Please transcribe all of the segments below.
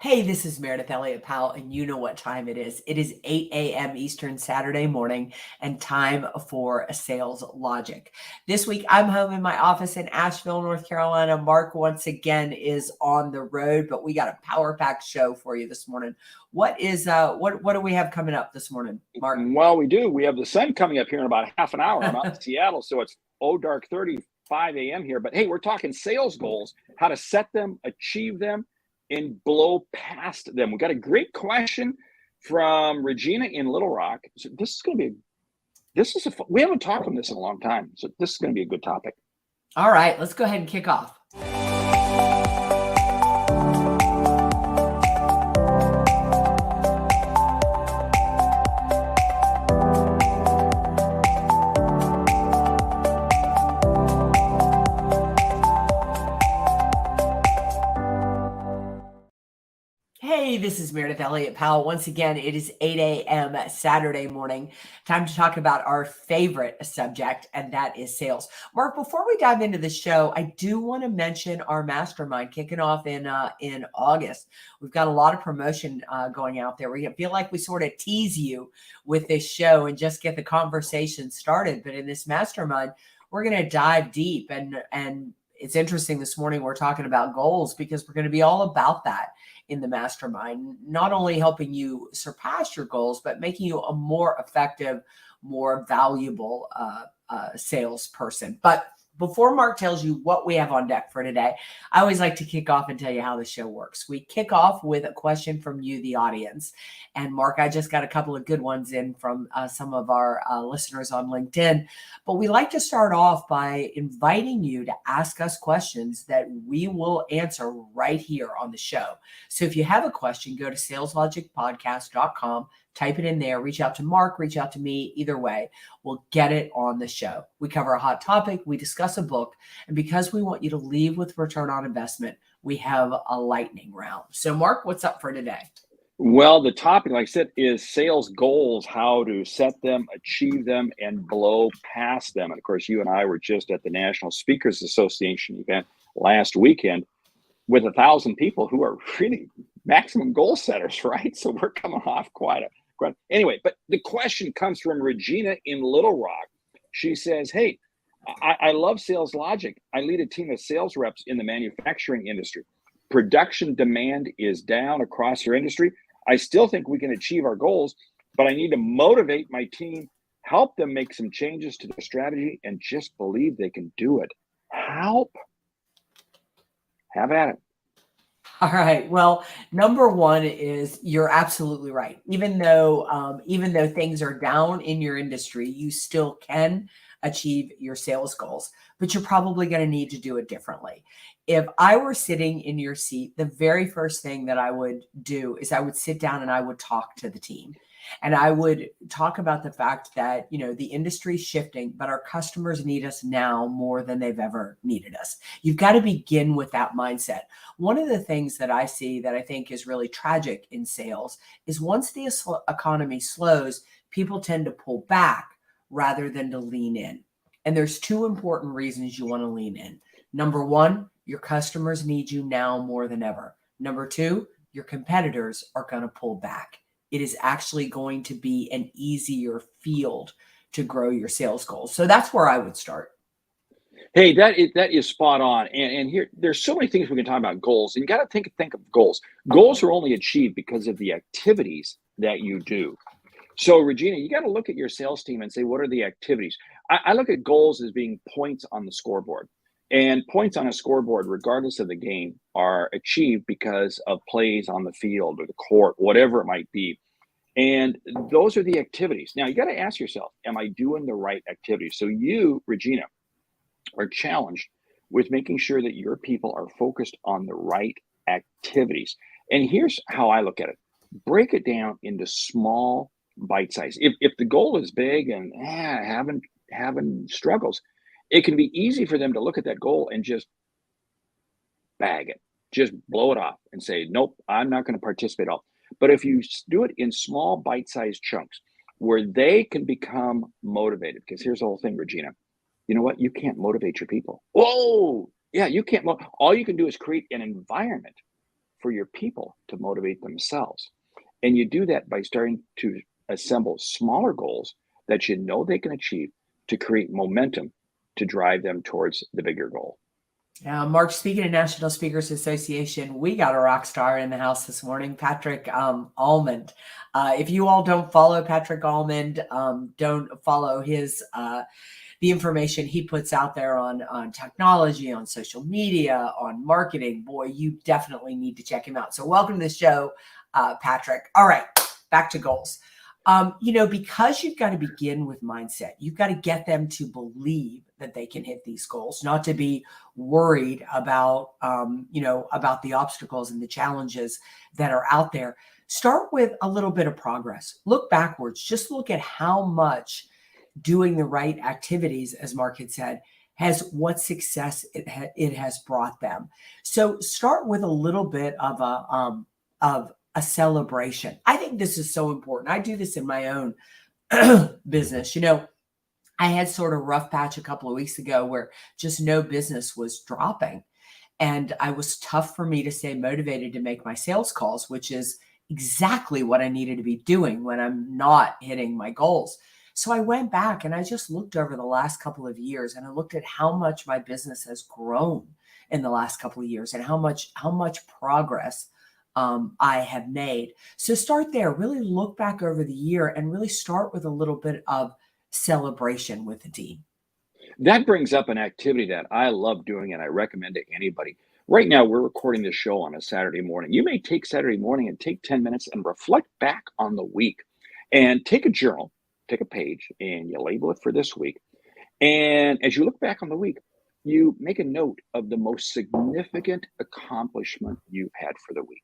Hey, this is Meredith Elliott Powell, and you know what time it is. It is 8 a.m. Eastern Saturday morning and time for a sales logic. This week, I'm home in my office in Asheville, North Carolina. Mark, once again, is on the road, but we got a power-packed show for you this morning. What do we have coming up this morning, Mark? Well, we do. We have the sun coming up here in about half an hour. I'm out in Seattle, so it's dark 35 a.m. here. But hey, we're talking sales goals, how to set them, achieve them, and blow past them. We got a great question from Regina in Little Rock. So we haven't talked on this in a long time, so this is going to be a good topic. All right, let's go ahead and kick off. Hey, this is Meredith Elliott Powell. Once again, it is 8 a.m. Saturday morning. Time to talk about our favorite subject, and that is sales. Mark, before we dive into the show, I do want to mention our mastermind kicking off in August. We've got a lot of promotion going out there. We feel like we sort of tease you with this show and just get the conversation started. But in this mastermind, we're going to dive deep, and it's interesting. This morning we're talking about goals because we're going to be all about that in the mastermind, not only helping you surpass your goals, but making you a more effective, more valuable salesperson. But before Mark tells you what we have on deck for today, I always like to kick off and tell you how the show works. We kick off with a question from you, the audience. And Mark, I just got a couple of good ones in from some of our listeners on LinkedIn. But we like to start off by inviting you to ask us questions that we will answer right here on the show. So if you have a question, go to saleslogicpodcast.com. Type it in there, reach out to Mark, reach out to me. Either way, we'll get it on the show. We cover a hot topic, we discuss a book, and because we want you to leave with return on investment, we have a lightning round. So Mark, what's up for today? Well, the topic, like I said, is sales goals, how to set them, achieve them, and blow past them. And of course, you and I were just at the National Speakers Association event last weekend with 1,000 people who are really maximum goal setters, right? So we're coming off anyway, but the question comes from Regina in Little Rock. She says, hey, I love sales logic. I lead a team of sales reps in the manufacturing industry. Production demand is down across your industry. I still think we can achieve our goals, but I need to motivate my team, help them make some changes to their strategy, and just believe they can do it. Help. Have at it. All right. Well, number one is you're absolutely right. Even though things are down in your industry, you still can achieve your sales goals, but you're probably going to need to do it differently. If I were sitting in your seat, the very first thing that I would do is I would sit down and I would talk to the team. And I would talk about the fact that, the industry is shifting, but our customers need us now more than they've ever needed us. You've got to begin with that mindset. One of the things that I see that I think is really tragic in sales is once the economy slows, people tend to pull back rather than to lean in. And there's two important reasons you want to lean in. Number one, your customers need you now more than ever. Number two, your competitors are going to pull back. It is actually going to be an easier field to grow your sales goals. So that's where I would start. Hey, that is spot on. And here, there's so many things we can talk about goals. And you got to think of goals. Goals are only achieved because of the activities that you do. So, Regina, you got to look at your sales team and say, what are the activities? I look at goals as being points on the scoreboard. And points on a scoreboard, regardless of the game, are achieved because of plays on the field or the court, whatever it might be. And those are the activities. Now, you got to ask yourself, am I doing the right activities? So you, Regina, are challenged with making sure that your people are focused on the right activities. And here's how I look at it. Break it down into small bite size. If the goal is big and having struggles, it can be easy for them to look at that goal and just bag it, just blow it off and say, nope, I'm not going to participate at all. But if you do it in small bite-sized chunks where they can become motivated, because here's the whole thing, Regina, you know what? You can't motivate your people. Whoa, yeah, you can't. All you can do is create an environment for your people to motivate themselves. And you do that by starting to assemble smaller goals that you know they can achieve to create momentum to drive them towards the bigger goal. Mark, speaking of National Speakers Association, we got a rock star in the house this morning, Patrick Almond. If you all don't follow Patrick Almond, don't follow his the information he puts out there on technology, on social media, on marketing, boy, you definitely need to check him out. So welcome to the show, Patrick. All right, back to goals. Because you've got to begin with mindset, you've got to get them to believe that they can hit these goals, not to be worried about, about the obstacles and the challenges that are out there. Start with a little bit of progress. Look backwards. Just look at how much doing the right activities, as Mark had said, what success it has brought them. So start with a little bit of a celebration. I think this is so important. I do this in my own business. I had sort of a rough patch a couple of weeks ago where just no business was dropping. And it was tough for me to stay motivated to make my sales calls, which is exactly what I needed to be doing when I'm not hitting my goals. So I went back and I just looked over the last couple of years and I looked at how much my business has grown in the last couple of years and how much progress I have made. So start there, really look back over the year and really start with a little bit of celebration with the team. That brings up an activity that I love doing and I recommend to anybody. Right now, we're recording this show on a Saturday morning. You may take Saturday morning and take 10 minutes and reflect back on the week and take a journal, take a page, and you label it for this week. And as you look back on the week, you make a note of the most significant accomplishment you've had for the week.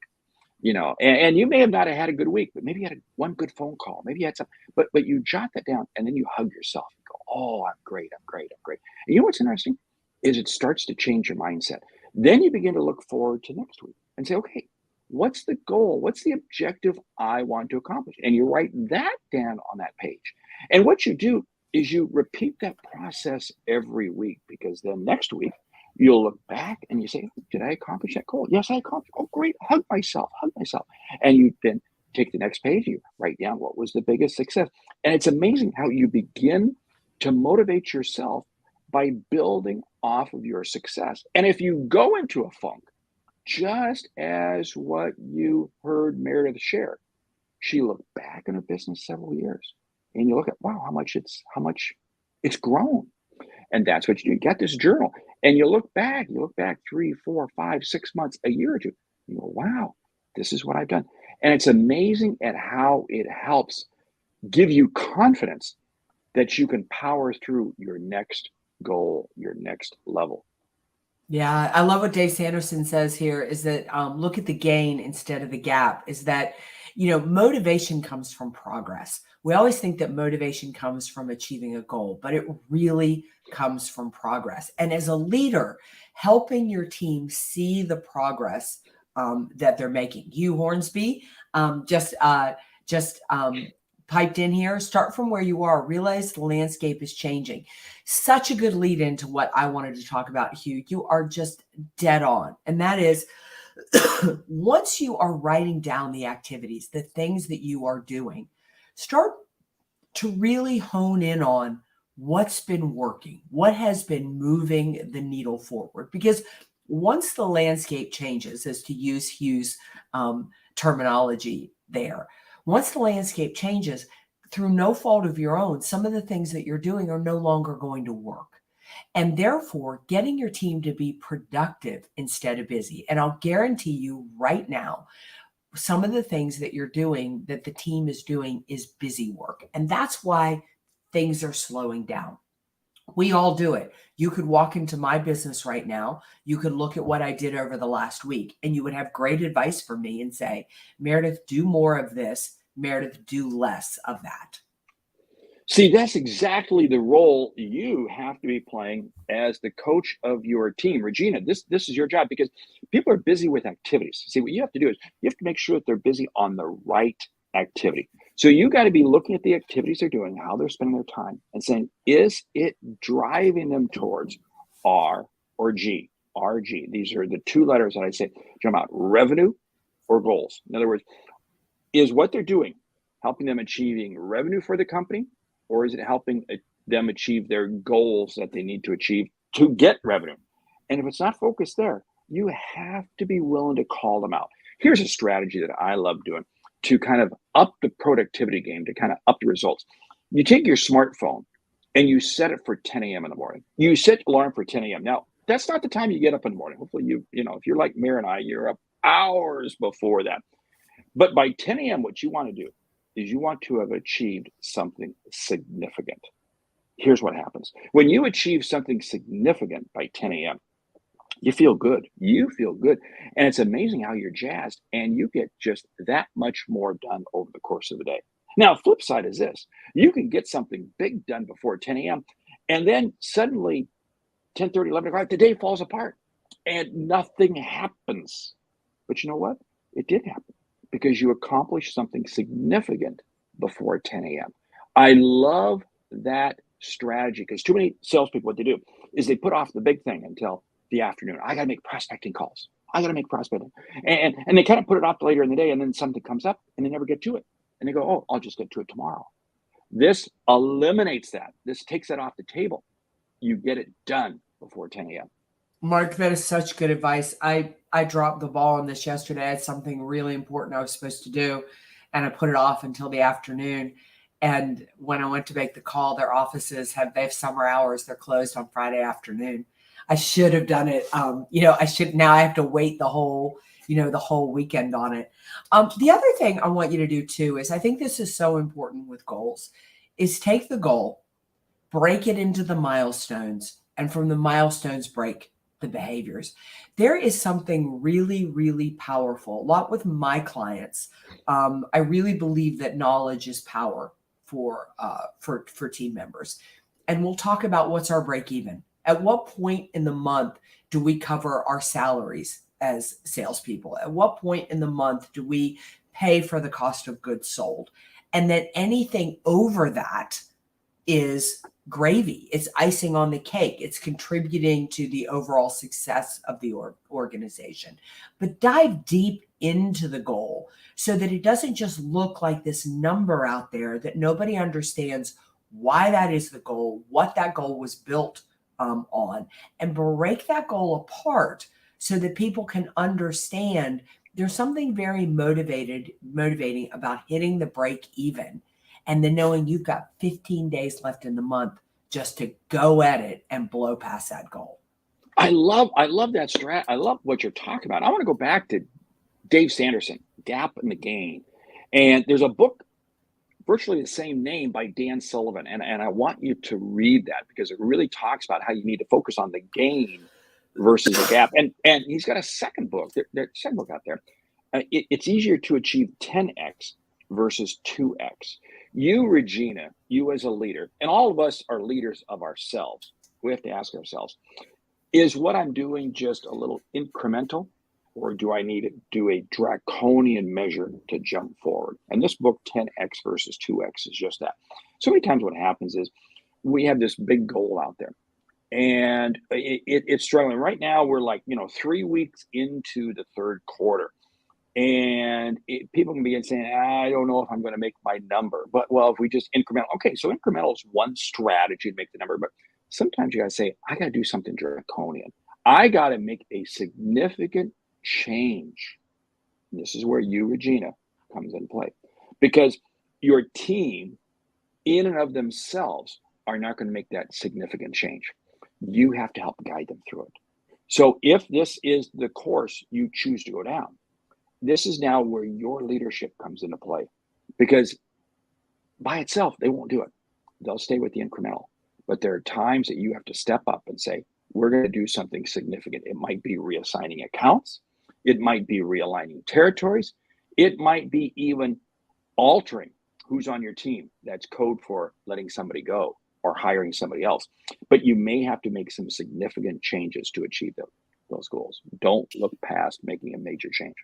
And you may have not had a good week, but maybe you had one good phone call. Maybe you had some, but you jot that down and then you hug yourself and go, oh, I'm great. And you know what's interesting is it starts to change your mindset. Then you begin to look forward to next week and say, okay, what's the goal? What's the objective I want to accomplish? And you write that down on that page. And what you do is you repeat that process every week, because then next week, you'll look back and you say, did I accomplish that goal? Yes, I accomplished. Oh, great. Hug myself. And you then take the next page, you write down what was the biggest success. And it's amazing how you begin to motivate yourself by building off of your success. And if you go into a funk, just as what you heard Meridith share, she looked back in her business several years and you look at, wow, how much it's grown. And that's what you do. You got this journal and you look back 3, 4, 5, 6 months, a year or two. You go, wow, this is what I've done. And it's amazing at how it helps give you confidence that you can power through your next goal, your next level. Yeah, I love what Dave Sanderson says here is that look at the gain instead of the gap, is that, motivation comes from progress. We always think that motivation comes from achieving a goal, but it really comes from progress. And as a leader, helping your team see the progress that they're making. You, Hornsby, just piped in here. Start from where you are. Realize the landscape is changing. Such a good lead into what I wanted to talk about, Hugh. You are just dead on. And that is, once you are writing down the activities, the things that you are doing, start to really hone in on what's been working, what has been moving the needle forward. Because once the landscape changes, as to use Hugh's terminology there, once the landscape changes, through no fault of your own, some of the things that you're doing are no longer going to work. And therefore, getting your team to be productive instead of busy. And I'll guarantee you right now, some of the things that you're doing, that the team is doing, is busy work. And that's why things are slowing down. We all do it. You could walk into my business right now. You could look at what I did over the last week, and you would have great advice for me and say, Meridith, do more of this. Meridith, do less of that. See, that's exactly the role you have to be playing as the coach of your team. Regina, this is your job, because people are busy with activities. See, what you have to do is you have to make sure that they're busy on the right activity. So you got to be looking at the activities they're doing, how they're spending their time, and saying, is it driving them towards R or G? RG. These are the two letters that I say, talking about revenue or goals? In other words, is what they're doing helping them achieving revenue for the company, or is it helping them achieve their goals that they need to achieve to get revenue? And if it's not focused there, you have to be willing to call them out. Here's a strategy that I love doing to kind of up the productivity game, to kind of up the results. You take your smartphone and you set it for 10 a.m. in the morning. You set alarm for 10 a.m. Now, that's not the time you get up in the morning. Hopefully, if you're like Mary and I, you're up hours before that. But by 10 a.m., what you want to do is you want to have achieved something significant. Here's what happens. When you achieve something significant by 10 a.m., you feel good. You feel good. And it's amazing how you're jazzed and you get just that much more done over the course of the day. Now, flip side is this. You can get something big done before 10 a.m. and then suddenly 10:30, 11 o'clock, the day falls apart and nothing happens. But you know what? It did happen because you accomplished something significant before 10 a.m. I love that strategy because too many salespeople, what they do is they put off the big thing until the afternoon. I got to make prospecting calls. I got to make prospecting. And they kind of put it off later in the day, and then something comes up and they never get to it. And they go, oh, I'll just get to it tomorrow. This eliminates that. This takes that off the table. You get it done before 10 a.m. Mark, that is such good advice. I dropped the ball on this yesterday. I had something really important I was supposed to do, and I put it off until the afternoon. And when I went to make the call, their offices they have summer hours. They're closed on Friday afternoon. I should have done it. Now I have to wait the whole weekend on it. The other thing I want you to do too is I think this is so important with goals is take the goal, break it into the milestones, and from the milestones, break the behaviors. There is something really, really powerful. A lot with my clients. I really believe that knowledge is power for team members. And we'll talk about what's our break even. At what point in the month do we cover our salaries as salespeople? At what point in the month do we pay for the cost of goods sold? And then anything over that is gravy. It's icing on the cake. It's contributing to the overall success of the organization. But dive deep into the goal so that it doesn't just look like this number out there that nobody understands why that is the goal, what that goal was built on, and break that goal apart so that people can understand there's something very motivating about hitting the break even and then knowing you've got 15 days left in the month just to go at it and blow past that goal. I love that strat. I love what you're talking about. I want to go back to Dave Sanderson, Gap and the Gain. And there's a book virtually the same name by Dan Sullivan. And I want you to read that because it really talks about how you need to focus on the gain versus the gap. And he's got a second book. There's a second book out there. It's easier to achieve 10x versus 2x. You, Regina, you as a leader, and all of us are leaders of ourselves. We have to ask ourselves, is what I'm doing just a little incremental? Or do I need to do a draconian measure to jump forward? And this book, 10x versus 2x, is just that. So many times what happens is we have this big goal out there and it's struggling. Right now, we're 3 weeks into the third quarter. And people can begin saying, I don't know if I'm going to make my number. But, if we just incremental. Okay, so incremental is one strategy to make the number. But sometimes you got to say, I got to do something draconian. I got to make a significant change. This is where you, Regina, comes into play, because your team in and of themselves are not going to make that significant change. You have to help guide them through it. So if this is the course you choose to go down, this is now where your leadership comes into play, because by itself, they won't do it. They'll stay with the incremental, but there are times that you have to step up and say, we're going to do something significant. It might be reassigning accounts. It might be realigning territories. It might be even altering who's on your team. That's code for letting somebody go or hiring somebody else. But you may have to make some significant changes to achieve those goals. Don't look past making a major change.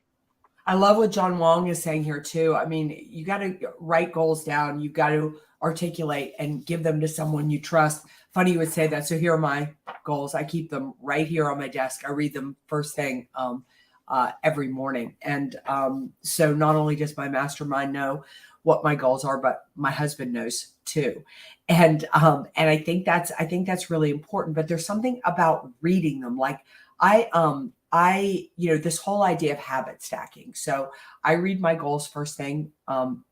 I love what John Wong is saying here too. I mean, you got to write goals down. You've got to articulate and give them to someone you trust. Funny you would say that. So here are my goals. I keep them right here on my desk. I read them first thing every morning. And so not only does my mastermind know what my goals are, but my husband knows too. And I think that's really important. But there's something about reading them. Like this whole idea of habit stacking. So I read my goals first thing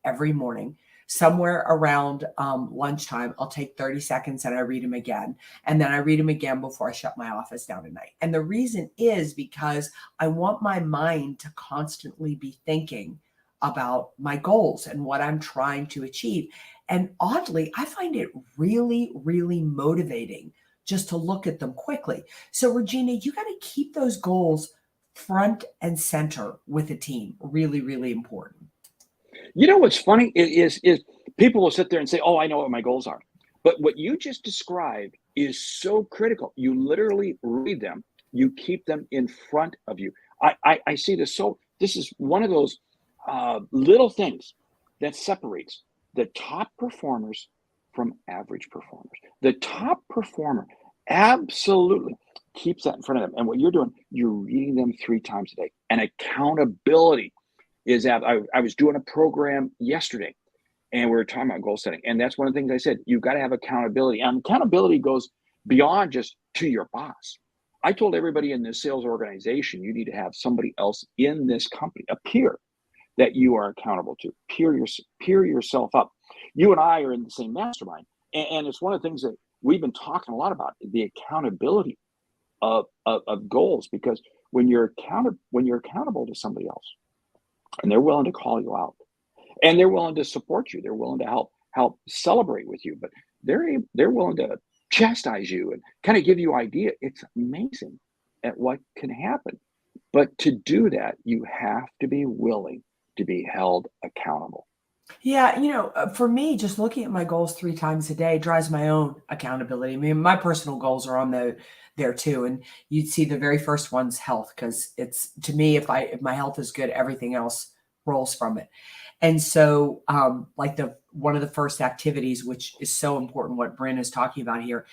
every morning. Somewhere around lunchtime, I'll take 30 seconds and I read them again. And then I read them again before I shut my office down at night. And the reason is because I want my mind to constantly be thinking about my goals and what I'm trying to achieve. And oddly, I find it really, really motivating just to look at them quickly. So Regina, you got to keep those goals front and center with a team. Really, really important. You know what's funny is people will sit there and say, "Oh, I know what my goals are," but what you just described is so critical. You literally read them, you keep them in front of you. I see this. So this is one of those little things that separates the top performers from average performers. The top performer absolutely keeps that in front of them, and what you're doing, you're reading them 3 times a day. And accountability is that I was doing a program yesterday and we were talking about goal setting. And that's one of the things I said, you've got to have accountability. And accountability goes beyond just to your boss. I told everybody in this sales organization, you need to have somebody else in this company, a peer that you are accountable to. Peer yourself up. You and I are in the same mastermind. And it's one of the things that we've been talking a lot about, the accountability of goals, because when you're accountable to somebody else, and they're willing to call you out, and they're willing to support you, they're willing to help celebrate with you, but they're willing to chastise you and kind of give you idea. It's amazing at what can happen. But to do that, you have to be willing to be held accountable. Yeah, for me, just looking at my goals 3 times a day drives my own accountability. I mean, my personal goals are on there too, and you'd see the very first one's health, because it's, to me, if my health is good, everything else rolls from it. And so, like one of the first activities, which is so important, what Bryn is talking about here,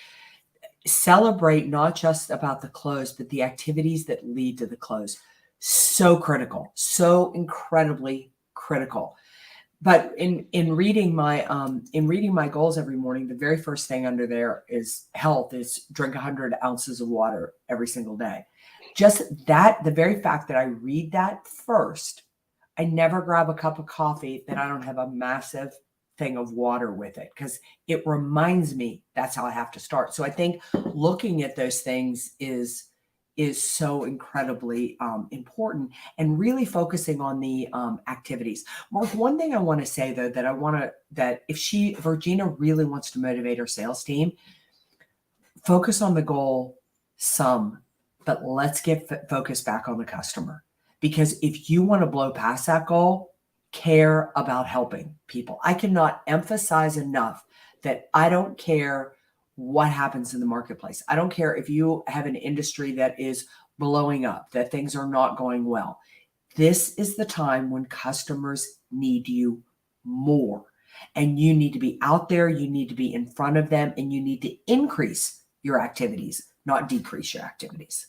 celebrate not just about the close, but the activities that lead to the close. So critical, so incredibly critical. But in reading my goals every morning, the very first thing under there is health, is drink 100 ounces of water every single day. Just that, the very fact that I read that first, I never grab a cup of coffee that I don't have a massive thing of water with it, because it reminds me that's how I have to start. So I think looking at those things is so incredibly important, and really focusing on the activities. Mark, one thing I want to say though, that if Regina really wants to motivate her sales team, focus on the goal some, but let's get focused back on the customer. Because if you want to blow past that goal, care about helping people. I cannot emphasize enough that I don't care what happens in the marketplace. I don't care if you have an industry that is blowing up, that things are not going well. This is the time when customers need you more. And you need to be out there, you need to be in front of them, and you need to increase your activities, not decrease your activities.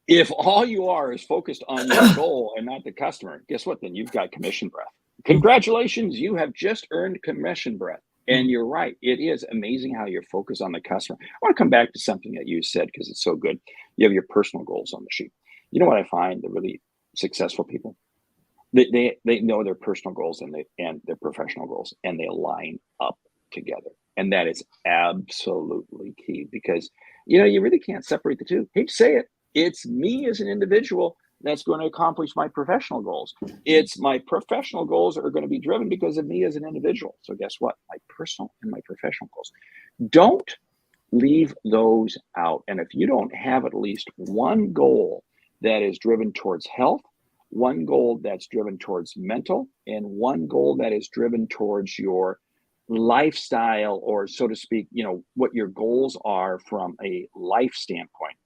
If all you are is focused on your goal and not the customer, guess what? Then you've got commission breath. Congratulations, you have just earned commission breath. And you're right. It is amazing how you're focused on the customer. I want to come back to something that you said, because it's so good. You have your personal goals on the sheet. You know what I find, the really successful people? They know their personal goals and their professional goals, and they line up together. And that is absolutely key, because you really can't separate the two. Hate to say it. It's me as an individual that's going to accomplish my professional goals. It's my professional goals are going to be driven because of me as an individual. So guess what? My personal and my professional goals. Don't leave those out. And if you don't have at least one goal that is driven towards health, one goal that's driven towards mental, and one goal that is driven towards your lifestyle, or so to speak, what your goals are from a life standpoint,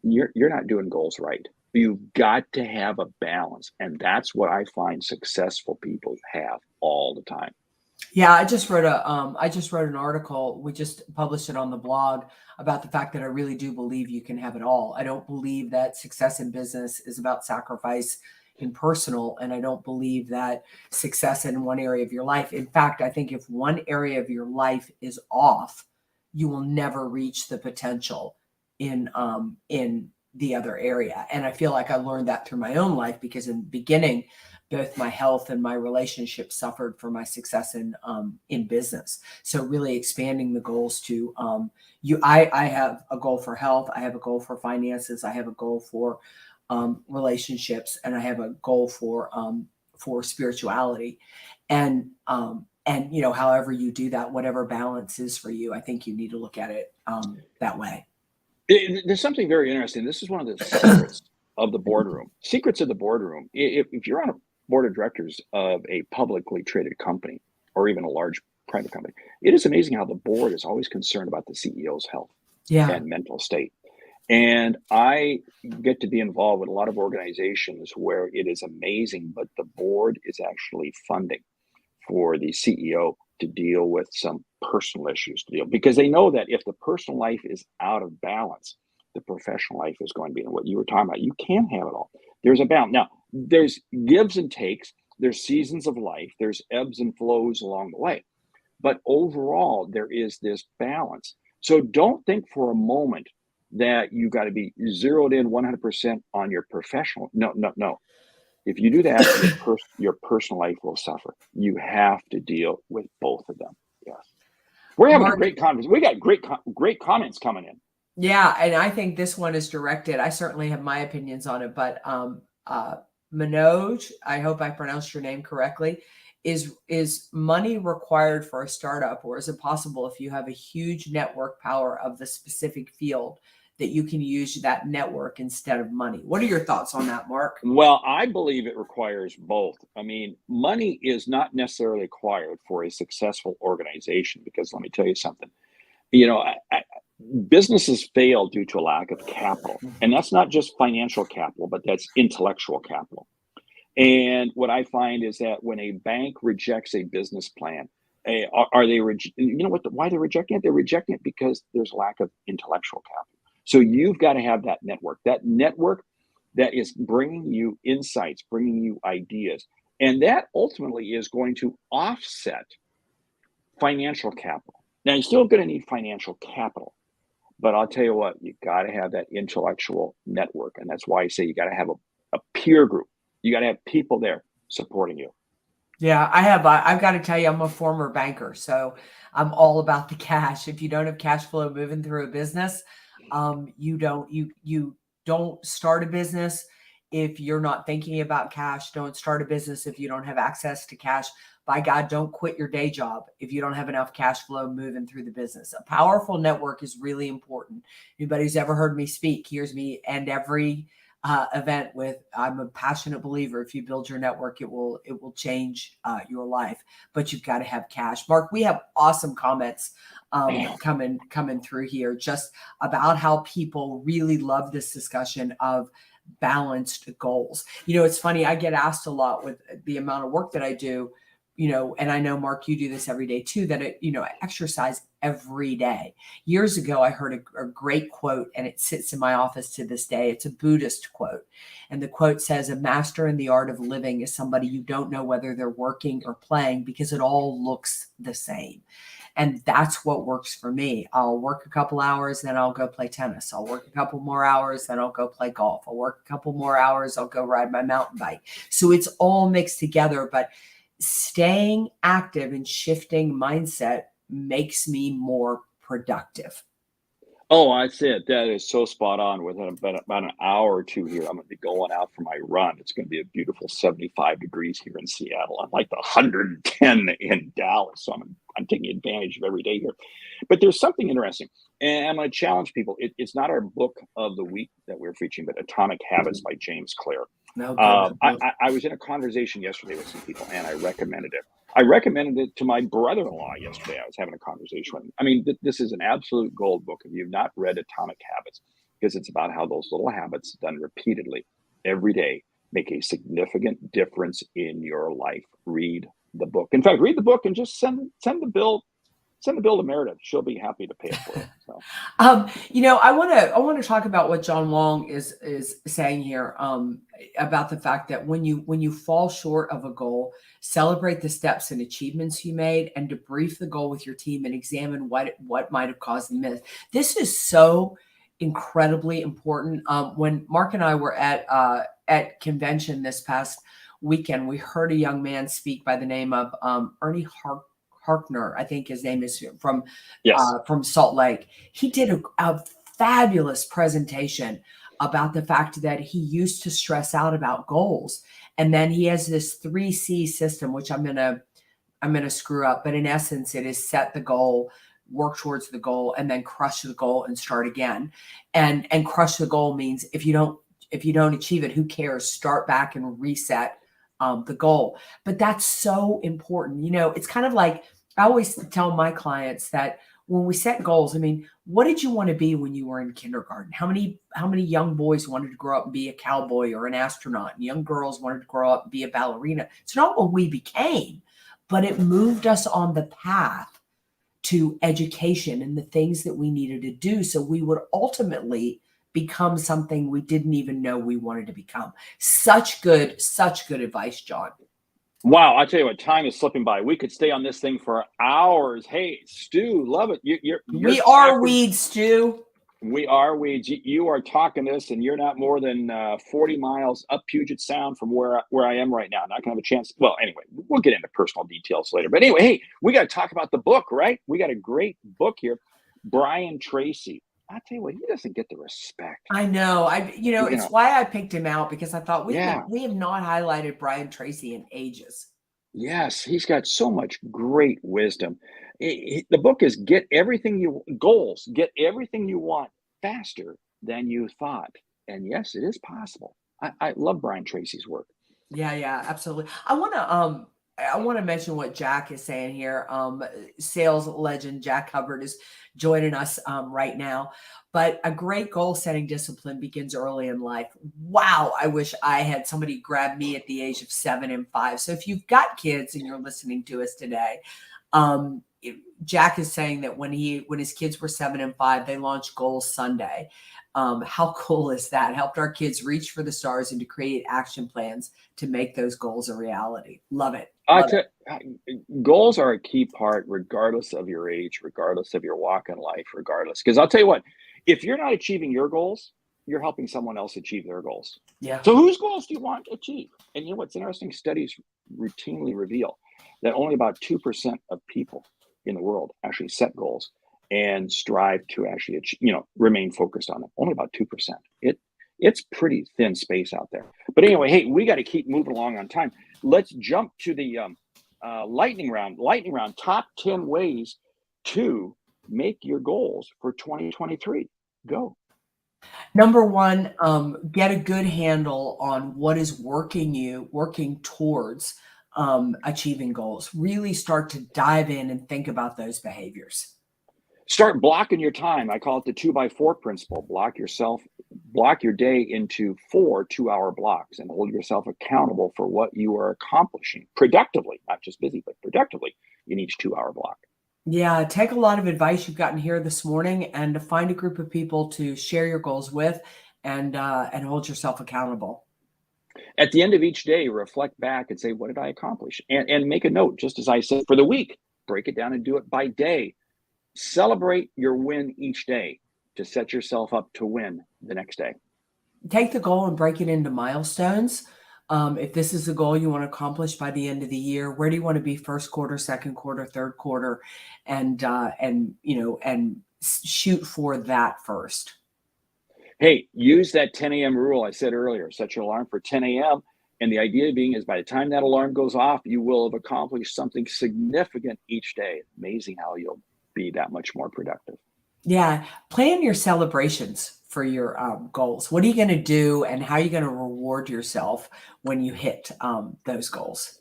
you're not doing goals right. You've got to have a balance. And that's what I find successful people have all the time. Yeah, I just wrote an article. We just published it on the blog about the fact that I really do believe you can have it all. I don't believe that success in business is about sacrifice in personal, and I don't believe that success in one area of your life. In fact, I think if one area of your life is off, you will never reach the potential in the other area. And I feel like I learned that through my own life because in the beginning, both my health and my relationships suffered for my success in business. So really expanding the goals to I have a goal for health, I have a goal for finances, I have a goal for relationships, and I have a goal for spirituality. And you know, however you do that, whatever balance is for you, I think you need to look at it that way. There's something very interesting. This is one of the secrets of the boardroom. Secrets of the boardroom. If you're on a board of directors of a publicly traded company or even a large private company, it is amazing how the board is always concerned about the CEO's health Yeah. and mental state. And I get to be involved with a lot of organizations where it is amazing, but the board is actually funding for the CEO to deal with some personal issues to deal because they know that if the personal life is out of balance, the professional life is going to be. And what you were talking about, you can't have it all. There's a balance. Now, there's gives and takes, there's seasons of life, there's ebbs and flows along the way. But overall, there is this balance. So don't think for a moment that you got to be zeroed in 100% on your professional. No, no, no. If you do that, your personal life will suffer. You have to deal with both of them. Yes, we're having a Mark, great conversation. We got great comments coming in. yeah, and I think this one is directed. I certainly have my opinions on it, but Manoj, I hope I pronounced your name correctly. Is money required for a startup, or is it possible if you have a huge network power of the specific field that you can use that network instead of money? What are your thoughts on that, Mark? Well, I believe it requires both. I mean, money is not necessarily required for a successful organization because let me tell you something. You know, businesses fail due to a lack of capital, and that's not just financial capital, but that's intellectual capital. And what I find is that when a bank rejects a business plan, are they, you know what, why they're rejecting it? They're rejecting it because there's lack of intellectual capital. So you've got to have that network that is bringing you insights, bringing you ideas. And that ultimately is going to offset financial capital. Now, you're still going to need financial capital, but I'll tell you what, you got to have that intellectual network. And that's why I say you got to have a peer group. You got to have people there supporting you. Yeah, I have. I've got to tell you, I'm a former banker, so I'm all about the cash. If you don't have cash flow moving through a business, you don't start a business if you're not thinking about cash. Don't start a business if you don't have access to cash. By God, don't quit your day job if you don't have enough cash flow moving through the business. A powerful network is really important. Anybody who's ever heard me speak hears me end every event with, I'm a passionate believer, if you build your network, it will change your life, but you've got to have cash. Mark, we have awesome comments coming through here just about how people really love this discussion of balanced goals. You know, it's funny, I get asked a lot with the amount of work that I do, you know, and I know, Mark, you do this every day too, that I exercise every day. Years ago, I heard a great quote, and it sits in my office to this day. It's a Buddhist quote. And the quote says, a master in the art of living is somebody you don't know whether they're working or playing because it all looks the same. And that's what works for me. I'll work a couple hours, then I'll go play tennis. I'll work a couple more hours, then I'll go play golf. I'll work a couple more hours, I'll go ride my mountain bike. So it's all mixed together, but staying active and shifting mindset makes me more productive. Oh, that's it. That is so spot on. Within about an hour or two here, I'm going to be going out for my run. It's going to be a beautiful 75 degrees here in Seattle. I'm like the 110 in Dallas. So I'm taking advantage of every day here. But there's something interesting. And I'm going to challenge people. It's not our book of the week that we're featuring, but Atomic Habits by James Clear. No, I was in a conversation yesterday with some people, and I recommended it. I recommended it to my brother-in-law yesterday. I was having a conversation with him. I mean, this is an absolute gold book. If you've not read Atomic Habits, because it's about how those little habits done repeatedly every day make a significant difference in your life. Read the book. In fact, read the book and just send the bill. Send the bill to Meridith. She'll be happy to pay it for you. So, I want to talk about what John Long is saying here about the fact that when you fall short of a goal, celebrate the steps and achievements you made, and debrief the goal with your team and examine what might have caused the miss. This is so incredibly important. When Mark and I were at convention this past weekend, we heard a young man speak by the name of Ernie Harkner, I think his name is, from Salt Lake. He did a fabulous presentation about the fact that he used to stress out about goals, and then he has this 3C system, which I'm gonna screw up, but in essence, it is set the goal, work towards the goal, and then crush the goal and start again. And crush the goal means if you don't achieve it, who cares? Start back and reset the goal. But that's so important. It's kind of like, I always tell my clients that when we set goals, I mean, what did you want to be when you were in kindergarten? How many young boys wanted to grow up and be a cowboy or an astronaut? And young girls wanted to grow up and be a ballerina. It's not what we became, but it moved us on the path to education and the things that we needed to do, so we would ultimately become something we didn't even know we wanted to become. Such good advice, John. Wow, I tell you what, time is slipping by. We could stay on this thing for hours. Hey, Stu, love it. We are weeds, Stu. We are weeds. You are talking this, and you're not more than 40 miles up Puget Sound from where I am right now. Not gonna have a chance. Well, anyway, we'll get into personal details later. But anyway, hey, we got to talk about the book, right? We got a great book here, Brian Tracy. I tell you what, he doesn't get the respect. I know. It's why I picked him out, because I thought we have not highlighted Brian Tracy in ages. Yes, he's got so much great wisdom. The book is Get Everything You Want Faster Than You Thought. And yes, it is possible. I love Brian Tracy's work. Yeah, absolutely. I want to mention what Jack is saying here. Sales legend Jack Hubbard is joining us right now. But a great goal-setting discipline begins early in life. Wow, I wish I had somebody grab me at the age of 7 and 5. So if you've got kids and you're listening to us today, Jack is saying that when his kids were 7 and 5, they launched Goals Sunday. How cool is that? Helped our kids reach for the stars and to create action plans to make those goals a reality. Love it. Goals are a key part, regardless of your age, regardless of your walk in life, because I'll tell you what, if you're not achieving your goals, you're helping someone else achieve their goals. Yeah. So whose goals do you want to achieve? And you know what's interesting? Studies routinely reveal that only about 2% of people in the world actually set goals and strive to actually achieve, remain focused on them. Only about 2%. It's pretty thin space out there. But anyway, hey, we got to keep moving along on time. Let's jump to the lightning round. Lightning round, top 10 ways to make your goals for 2023. Go. Number one, get a good handle on what is working towards achieving goals. Really start to dive in and think about those behaviors. Start blocking your time. I call it the 2x4 principle. Block your day into 4 2-hour blocks and hold yourself accountable for what you are accomplishing productively, not just busy, but productively in each 2-hour block. Yeah, take a lot of advice you've gotten here this morning and to find a group of people to share your goals with and hold yourself accountable. At the end of each day, reflect back and say, what did I accomplish? And make a note, just as I said, for the week. Break it down and do it by day. Celebrate your win each day to set yourself up to win the next day. Take the goal and break it into milestones. If this is the goal you want to accomplish by the end of the year, where do you want to be first quarter, second quarter, third quarter, and shoot for that first. Hey, use that 10 a.m. rule I said earlier. Set your alarm for 10 a.m. And the idea being is by the time that alarm goes off, you will have accomplished something significant each day. Amazing how you'll be that much more productive. Yeah. Plan your celebrations for your goals. What are you going to do and how are you going to reward yourself when you hit those goals?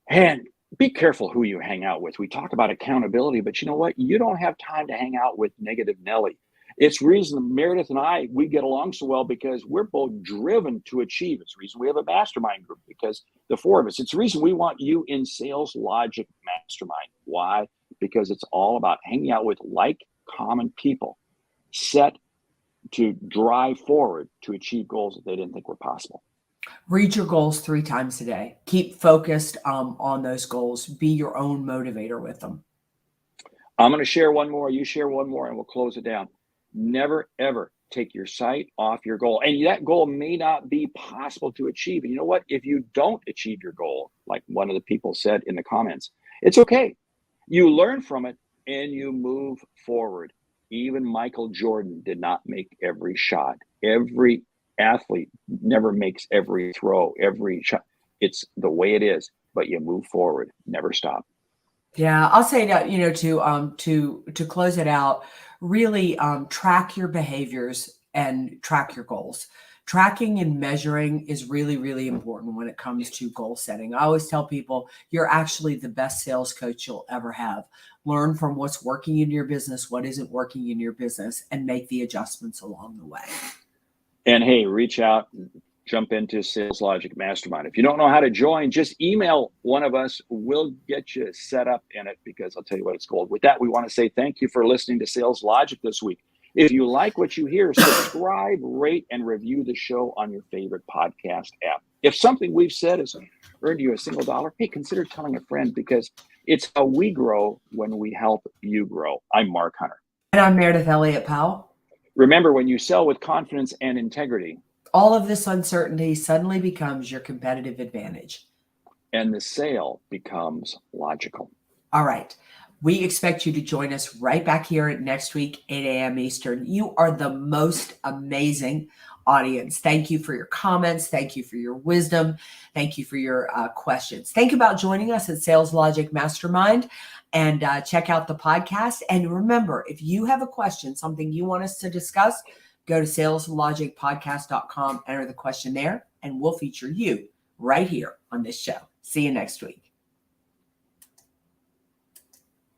And be careful who you hang out with. We talk about accountability, but you know what? You don't have time to hang out with negative Nelly. It's reason Meredith and we get along so well because we're both driven to achieve. It's the reason we have a mastermind group, because the four of us. It's the reason we want you in Sales Logic Mastermind. Why? Because it's all about hanging out with common people set to drive forward to achieve goals that they didn't think were possible. Read your goals 3 times a day. Keep focused on those goals. Be your own motivator with them. I'm going to share one more. You share one more, and we'll close it down. Never, ever take your sight off your goal. And that goal may not be possible to achieve. And you know what? If you don't achieve your goal, like one of the people said in the comments, it's okay. You learn from it and you move forward. Even Michael Jordan did not make every shot. Every athlete never makes every throw, every shot. It's the way it is, but you move forward, never stop. Yeah, I'll say that, to close it out, really track your behaviors and track your goals. Tracking and measuring is really, really important when it comes to goal setting. I always tell people you're actually the best sales coach you'll ever have. Learn from what's working in your business, what isn't working in your business, and make the adjustments along the way. And hey, reach out, jump into Sales Logic Mastermind. If you don't know how to join, just email one of us. We'll get you set up in it, because I'll tell you what, it's gold. With that, we want to say thank you for listening to Sales Logic this week. If you like what you hear, subscribe, rate, and review the show on your favorite podcast app. If something we've said has earned you a single dollar, hey, consider telling a friend, because it's how we grow when we help you grow. I'm Mark Hunter. And I'm Meridith Elliott Powell. Remember, when you sell with confidence and integrity, all of this uncertainty suddenly becomes your competitive advantage. And the sale becomes logical. All right. We expect you to join us right back here next week, 8 a.m. Eastern. You are the most amazing audience. Thank you for your comments. Thank you for your wisdom. Thank you for your questions. Think about joining us at Sales Logic Mastermind, and check out the podcast. And remember, if you have a question, something you want us to discuss, go to saleslogicpodcast.com, enter the question there, and we'll feature you right here on this show. See you next week.